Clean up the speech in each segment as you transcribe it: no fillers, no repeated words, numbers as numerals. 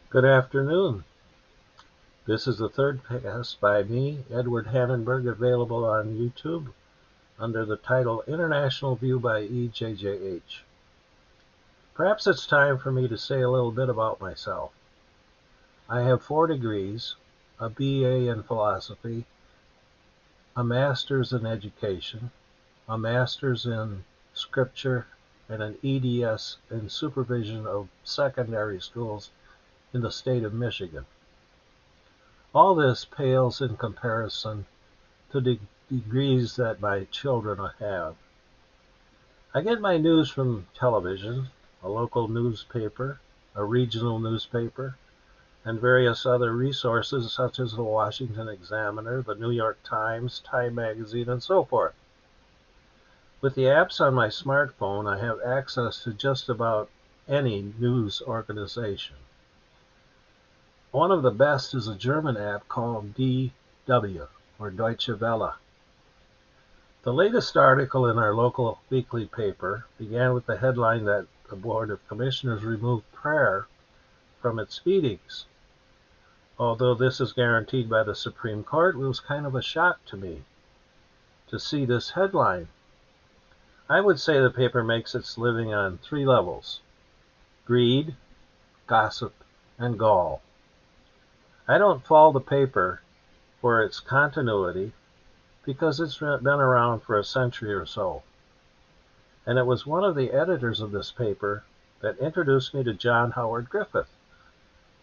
Good afternoon. This is the third cast by me, Edward Hannenberg, available on YouTube under the title International View by EJJH. Perhaps it's time for me to say a little bit about myself. I have 4 degrees, a BA in philosophy, a master's in education, a master's in scripture, and an EDS in supervision of secondary schools in the state of Michigan. All this pales in comparison to the degrees that my children have. I get my news from television, a local newspaper, a regional newspaper, and various other resources such as the Washington Examiner, the New York Times, Time Magazine, and so forth. With the apps on my smartphone, I have access to just about any news organization. One of the best is a German app called DW, or Deutsche Welle. The latest article in our local weekly paper began with the headline that the Board of Commissioners removed prayer from its meetings. Although this is guaranteed by the Supreme Court, it was kind of a shock to me to see this headline. I would say the paper makes its living on 3 levels: greed, gossip, and gall. I don't fault the paper for its continuity because it's been around for a century or so. And it was one of the editors of this paper that introduced me to John Howard Griffith,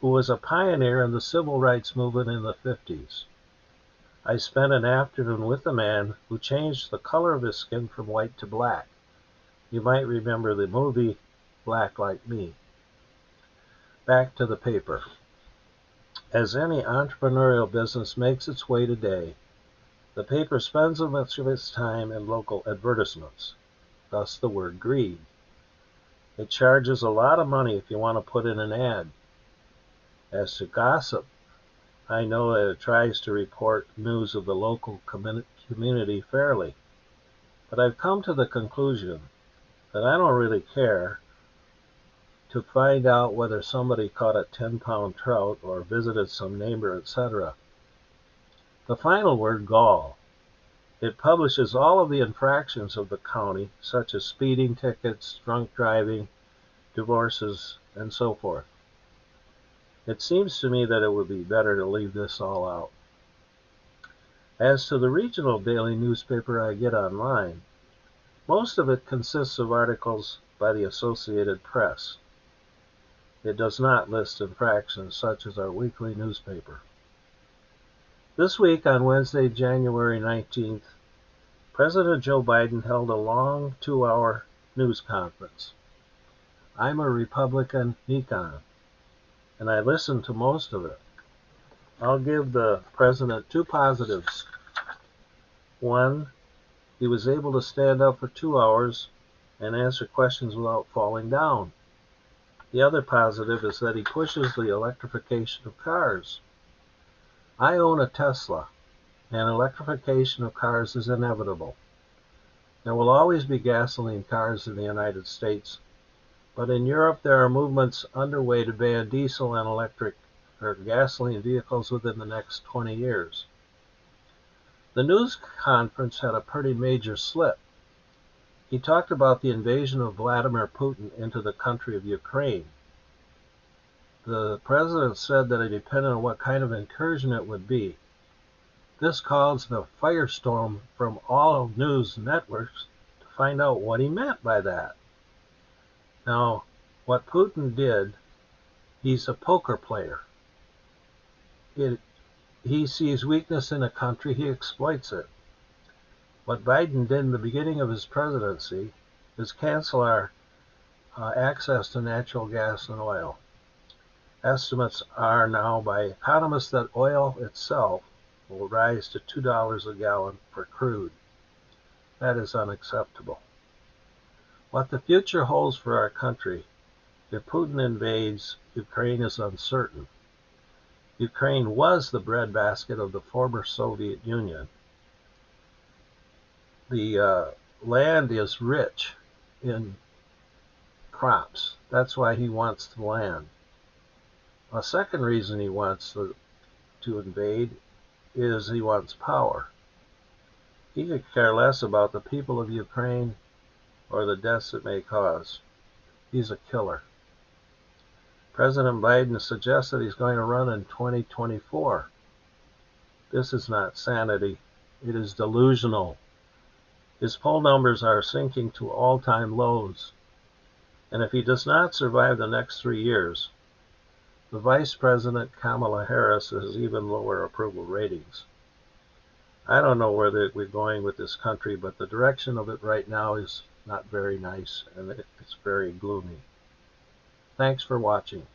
who was a pioneer in the civil rights movement in the 50s. I spent an afternoon with the man who changed the color of his skin from white to black. You might remember the movie Black Like Me. Back to the paper. As any entrepreneurial business makes its way today, the paper spends much of its time in local advertisements, thus the word greed. It charges a lot of money if you want to put in an ad. As to gossip, I know that it tries to report news of the local community fairly, but I've come to the conclusion that I don't really care to find out whether somebody caught a 10-pound trout or visited some neighbor, etc. The final word, gall. It publishes all of the infractions of the county, such as speeding tickets, drunk driving, divorces, and so forth. It seems to me that it would be better to leave this all out. As to the regional daily newspaper I get online, most of it consists of articles by the Associated Press. It does not list infractions such as our weekly newspaper. This week, on Wednesday, January 19th, President Joe Biden held a long 2-hour news conference. I'm a Republican econ, and I listened to most of it. I'll give the president 2 positives. One, he was able to stand up for 2 hours and answer questions without falling down. The other positive is that he pushes the electrification of cars. I own a Tesla, and electrification of cars is inevitable. There will always be gasoline cars in the United States, but in Europe there are movements underway to ban diesel and electric or gasoline vehicles within the next 20 years. The news conference had a pretty major slip. He talked about the invasion of Vladimir Putin into the country of Ukraine. The president said that it depended on what kind of incursion it would be. This caused a firestorm from all news networks to find out what he meant by that. Now, what Putin did, he's a poker player. He sees weakness in a country, he exploits it. What Biden did in the beginning of his presidency is cancel our access to natural gas and oil. Estimates are now by economists that oil itself will rise to $2 a gallon for crude. That is unacceptable. What the future holds for our country if Putin invades Ukraine is uncertain. Ukraine was the breadbasket of the former Soviet Union. The land is rich in crops. That's why he wants the land. A second reason he wants to invade is he wants power. He could care less about the people of Ukraine or the deaths it may cause. He's a killer. President Biden suggests that he's going to run in 2024. This is not sanity. It is delusional. His poll numbers are sinking to all-time lows. And if he does not survive the next 3 years, the Vice President Kamala Harris has even lower approval ratings. I don't know where we're going with this country, but the direction of it right now is not very nice, and it's very gloomy. Thanks for watching.